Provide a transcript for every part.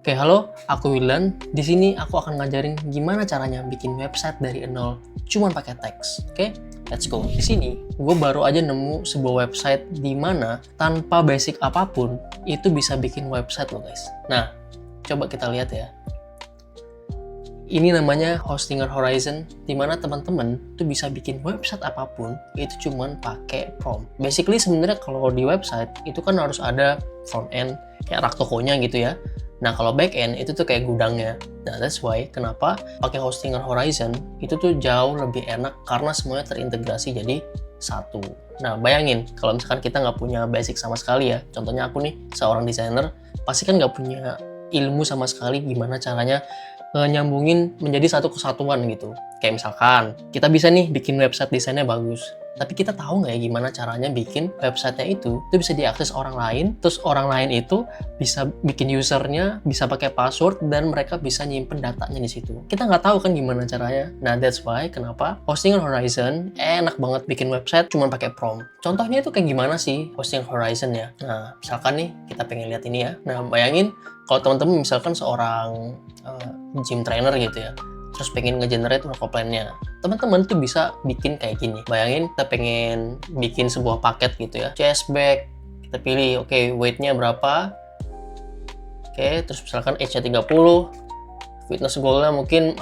Oke, halo, aku Wildan. Di sini aku akan ngajarin gimana caranya bikin website dari nol, cuman pakai teks. Oke, let's go. Di sini, gue baru aja nemu sebuah website di mana tanpa basic apapun itu bisa bikin website loh guys. Nah, coba kita lihat ya. Ini namanya Hostinger Horizon, di mana teman-teman tuh bisa bikin website apapun itu cuman pakai prompt. Basically sebenarnya kalau di website itu kan harus ada front end kayak rak tokonya gitu ya. Nah, kalau back end itu tuh kayak gudangnya. Nah, that's why kenapa pakai Hostinger Horizon itu tuh jauh lebih enak karena semuanya terintegrasi jadi satu. Nah, bayangin kalau misalkan kita nggak punya basic sama sekali ya. Contohnya aku nih, seorang desainer, pasti kan nggak punya ilmu sama sekali gimana caranya nyambungin menjadi satu kesatuan gitu. Kayak misalkan, kita bisa nih bikin website desainnya bagus. Tapi kita tahu nggak ya gimana caranya bikin websitenya itu bisa diakses orang lain, terus orang lain itu bisa bikin usernya, bisa pakai password, dan mereka bisa nyimpen datanya di situ. Kita nggak tahu kan gimana caranya. Nah, that's why kenapa Hostinger Horizon enak banget bikin website cuma pakai prompt. Contohnya itu kayak gimana sih Hostinger Horizon ya? Nah, misalkan nih kita pengen lihat ini ya. Nah, bayangin kalau teman-teman misalkan seorang gym trainer gitu ya, terus pengen nge-generate workout plan-nya. Teman-teman tuh bisa bikin kayak gini. Bayangin kita pengen bikin sebuah paket gitu ya. Chest bag, kita pilih, oke, weight-nya berapa. Oke, terus misalkan age-nya 30. Fitness goal-nya mungkin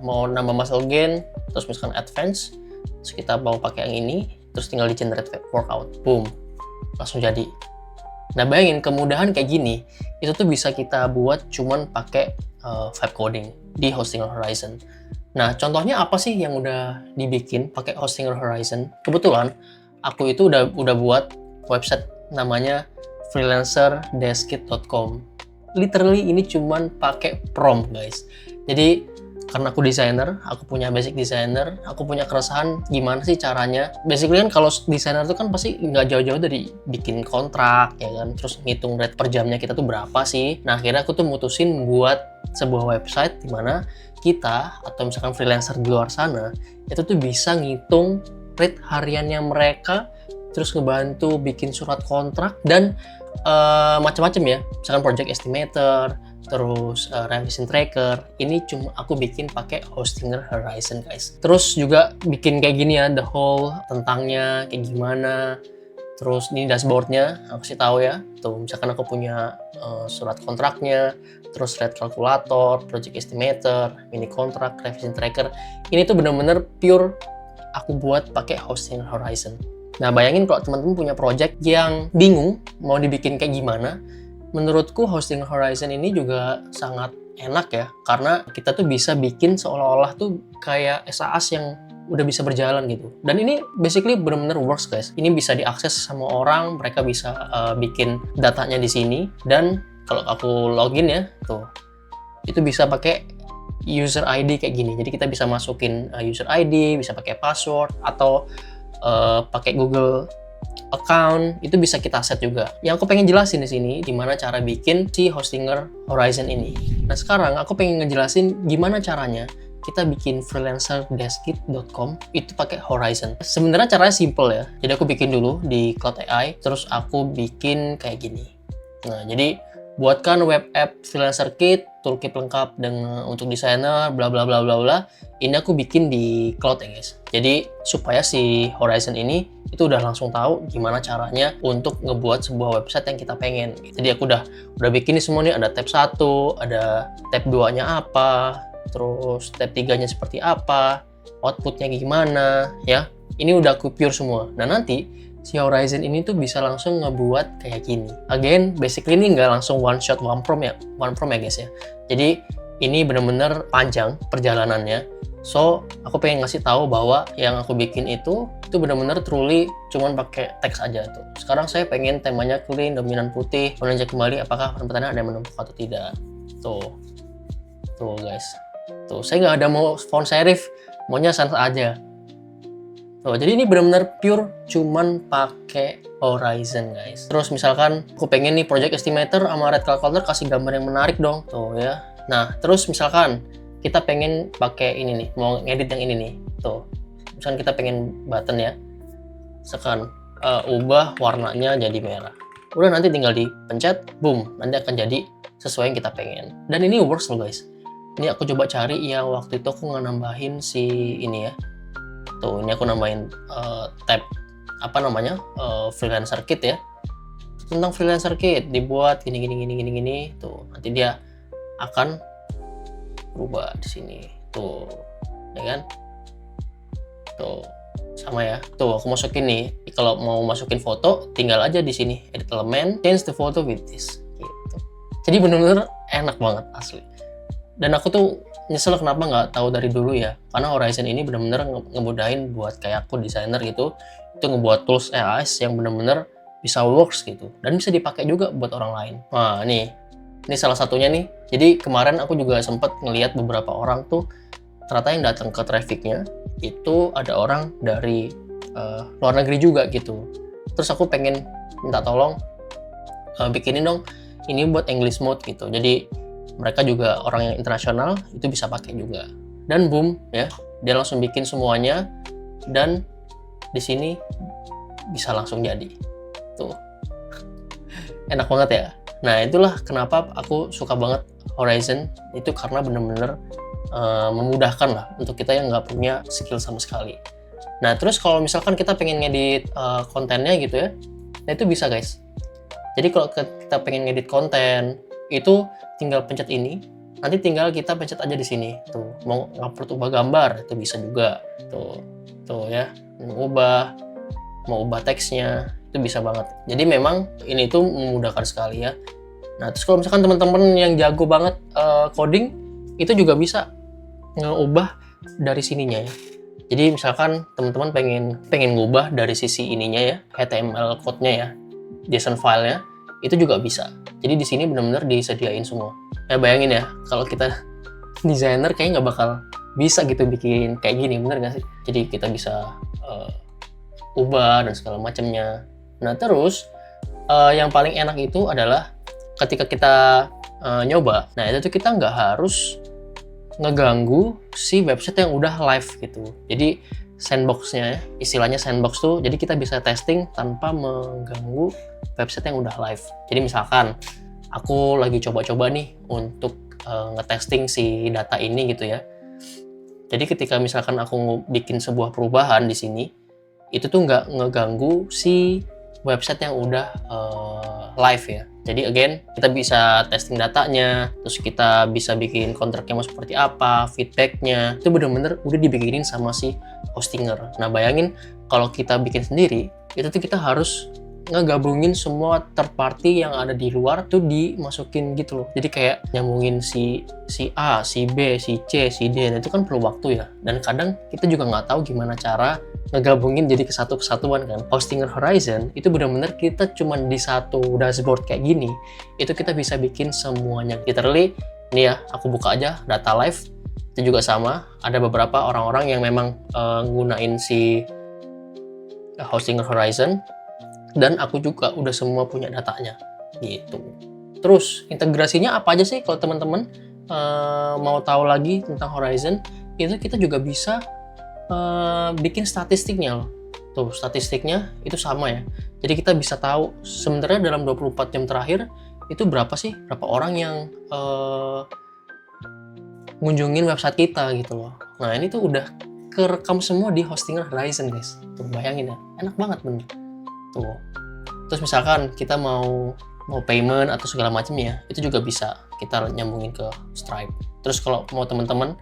mau nambah muscle gain, terus misalkan advance. Terus kita mau pakai yang ini, terus tinggal di-generate workout. Boom. Langsung jadi. Nah, bayangin kemudahan kayak gini, itu tuh bisa kita buat cuman pakai Vibe Coding di Hostinger Horizon. Nah, contohnya apa sih yang udah dibikin pakai Hostinger Horizon? Kebetulan aku itu udah buat website namanya freelancer-kit.com. Literally ini cuman pakai prompt, guys. Jadi karena aku desainer, aku punya basic desainer, aku punya keresahan gimana sih caranya. Basically kan kalau desainer itu kan pasti nggak jauh-jauh dari bikin kontrak, ya kan, terus ngitung rate per jamnya kita tuh berapa sih. Nah, akhirnya aku tuh mutusin buat sebuah website di mana kita atau misalkan freelancer di luar sana itu tuh bisa ngitung rate hariannya mereka, terus ngebantu bikin surat kontrak dan macam-macam ya. Misalkan project estimator, terus revision tracker. Ini cuma aku bikin pakai Hostinger Horizon, guys. Terus juga bikin kayak gini ya, the whole tentangnya kayak gimana. Terus ini dashboardnya, aku kasih tahu ya. Tuh, misalkan aku punya surat kontraknya, terus rate calculator, project estimator, mini kontrak, revision tracker. Ini tuh bener-bener pure aku buat pakai Hostinger Horizon. Nah, bayangin kalau teman-teman punya project yang bingung mau dibikin kayak gimana, menurutku Hostinger Horizon ini juga sangat enak ya, karena kita tuh bisa bikin seolah-olah tuh kayak SaaS yang udah bisa berjalan gitu. Dan ini basically benar-benar works, guys. Ini bisa diakses sama orang, mereka bisa bikin datanya di sini, dan kalau aku login ya, tuh, itu bisa pakai user ID kayak gini. Jadi kita bisa masukin user ID, bisa pakai password, atau pakai Google account, itu bisa kita set juga. Yang aku pengen jelasin di sini gimana cara bikin si Hostinger Horizon ini. Nah, sekarang aku pengen ngejelasin gimana caranya kita bikin freelancer-kit.com itu pakai Horizon. Sebenarnya caranya simple ya. Jadi aku bikin dulu di Cloud AI, terus aku bikin kayak gini. Nah, jadi buatkan web app Freelancer Kit, toolkit lengkap dengan untuk desainer, bla bla bla bla bla. Ini aku bikin di cloud ya, guys. Jadi supaya si Horizon ini itu udah langsung tahu gimana caranya untuk ngebuat sebuah website yang kita pengen. Jadi aku udah bikin ini semua nih, ada tab 1, ada tab 2-nya apa, terus tab 3-nya seperti apa, outputnya gimana, ya. Ini udah aku pure semua. Nah, nanti si Horizon ini tuh bisa langsung ngebuat kayak gini. Again, basically ini nggak langsung one shot, one prompt ya guys ya. Jadi ini bener-bener panjang perjalanannya. So, aku pengen ngasih tahu bahwa yang aku bikin itu bener-bener truly cuman pakai teks aja tuh. Sekarang saya pengen temanya clean, dominan putih, menanjak kembali, apakah penempatannya ada yang menumpuk atau tidak. Tuh guys. Tuh, saya nggak ada mau font serif, maunya sans aja. Tuh, jadi ini benar-benar pure cuman pakai Horizon, guys. Terus misalkan aku pengen nih project estimator sama rate calculator kasih gambar yang menarik dong. Tuh ya. Nah, terus misalkan kita pengen pakai ini nih, mau ngedit yang ini nih. Tuh. Misalkan kita pengen button ya. Misalkan ubah warnanya jadi merah. Udah, nanti tinggal dipencet, boom, nanti akan jadi sesuai yang kita pengen. Dan ini works loh guys. Ini aku coba cari yang waktu itu aku nambahin si ini ya. Tuh, ini aku nambahin tab apa namanya, freelancer kit ya. Tentang freelancer kit dibuat gini. Tuh, nanti dia akan berubah di sini. Tuh, ya kan? Tuh, sama ya. Tuh, aku masukin nih. Kalau mau masukin foto, tinggal aja di sini edit element, change the photo with this. Gitu. Jadi bener-bener enak banget asli. Dan aku tuh nyesel kenapa nggak tahu dari dulu ya. Karena Horizon ini bener-bener ngemudahin buat kayak aku desainer gitu. Itu ngebuat tools AI yang bener-bener bisa works gitu. Dan bisa dipakai juga buat orang lain. Nah, nih. Ini salah satunya nih. Jadi kemarin aku juga sempat ngelihat beberapa orang tuh ternyata yang datang ke trafficnya itu ada orang dari luar negeri juga gitu. Terus aku pengen minta tolong bikinin dong ini buat English mode gitu. Jadi mereka juga orang yang internasional itu bisa pakai juga. Dan boom ya, dia langsung bikin semuanya dan di sini bisa langsung jadi. Tuh. Enak banget ya. Nah, itulah kenapa aku suka banget Horizon itu karena bener-bener memudahkan lah untuk kita yang nggak punya skill sama sekali. Nah, terus kalau misalkan kita pengen ngedit kontennya gitu ya, nah itu bisa guys. Jadi kalau kita pengen ngedit konten, itu tinggal pencet ini, nanti tinggal kita pencet aja di sini. Tuh, mau ngupload ubah gambar, itu bisa juga. Tuh ya, mau ubah teksnya, itu bisa banget. Jadi memang ini tuh memudahkan sekali ya. Nah, terus kalau misalkan teman-teman yang jago banget coding, itu juga bisa ngeubah dari sininya ya. Jadi misalkan teman-teman pengen ngubah dari sisi ininya ya, HTML code-nya ya, JSON file-nya, itu juga bisa. Jadi di sini benar-benar disediain semua. Ya bayangin ya, kalau kita desainer kayaknya nggak bakal bisa gitu bikin kayak gini, bener nggak sih? Jadi kita bisa ubah dan segala macamnya. Nah terus yang paling enak itu adalah ketika kita nyoba, nah itu tuh kita nggak harus ngeganggu si website yang udah live gitu. Jadi sandbox-nya, istilahnya sandbox tuh, jadi kita bisa testing tanpa mengganggu website yang udah live. Jadi misalkan aku lagi coba-coba nih untuk ngetesting si data ini gitu ya. Jadi ketika misalkan aku bikin sebuah perubahan di sini, itu tuh nggak ngeganggu si website yang udah live ya. Jadi again, kita bisa testing datanya, terus kita bisa bikin kontraknya mau seperti apa, feedbacknya, itu bener-bener udah dibikinin sama si hostinger. Nah bayangin kalau kita bikin sendiri, itu tuh kita harus ngegabungin semua third party yang ada di luar tuh dimasukin gitu loh. Jadi kayak nyambungin si A, si B, si C, si D, nah itu kan perlu waktu ya. Dan kadang kita juga nggak tahu gimana cara ngegabungin jadi kesatuan kan. Hostinger Horizon itu benar-benar kita cuman di satu dashboard kayak gini, itu kita bisa bikin semuanya. Literally, ini ya, aku buka aja data live, itu juga sama. Ada beberapa orang-orang yang memang gunain si Hostinger Horizon, dan aku juga udah semua punya datanya gitu. Terus integrasinya apa aja sih kalau teman-teman mau tahu lagi tentang Horizon, itu kita juga bisa bikin statistiknya loh. Tuh, statistiknya itu sama ya. Jadi kita bisa tahu sebenarnya dalam 24 jam terakhir itu berapa orang yang ngunjungin website kita gitu loh. Nah, ini tuh udah kerekam semua di Hostinger Horizon guys. Tuh, bayangin ya. Enak banget bener. Tuh. Terus misalkan kita mau payment atau segala macam ya, itu juga bisa kita nyambungin ke Stripe. Terus kalau mau teman-teman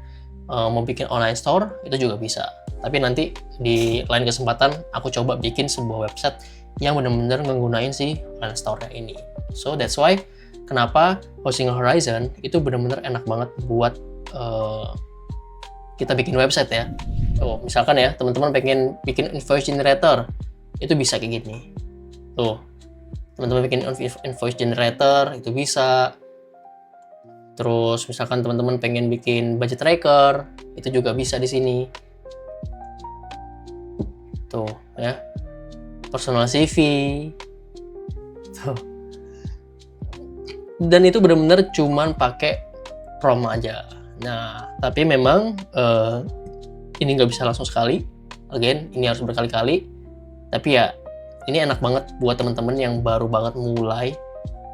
mau bikin online store, itu juga bisa. Tapi nanti di lain kesempatan aku coba bikin sebuah website yang benar-benar menggunakan si online store-nya ini. So that's why kenapa Hostinger Horizon itu benar-benar enak banget buat kita bikin website ya. Tuh, misalkan ya teman-teman pengen bikin invoice generator, itu bisa kayak gini. Tuh, teman-teman bikin invoice generator itu bisa. Terus misalkan teman-teman pengen bikin budget tracker, itu juga bisa di sini. Tuh ya, personal CV. Tuh. Dan itu benar-benar cuman pakai prompt aja. Nah, tapi memang ini nggak bisa langsung sekali. Again, ini harus berkali-kali. Tapi ya, ini enak banget buat teman-teman yang baru banget mulai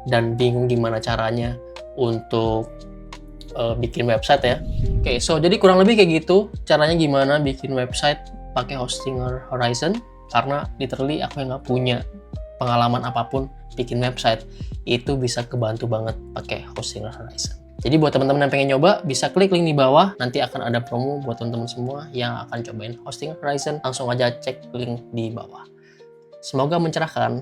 dan bingung gimana caranya untuk bikin website ya. Oke, so jadi kurang lebih kayak gitu caranya gimana bikin website pakai Hostinger Horizon, karena literally aku yang nggak punya pengalaman apapun bikin website, itu bisa kebantu banget pakai Hostinger Horizon. Jadi buat teman-teman yang pengen nyoba, bisa klik link di bawah, nanti akan ada promo buat teman-teman semua yang akan cobain Hostinger Horizon, langsung aja cek link di bawah. Semoga mencerahkan.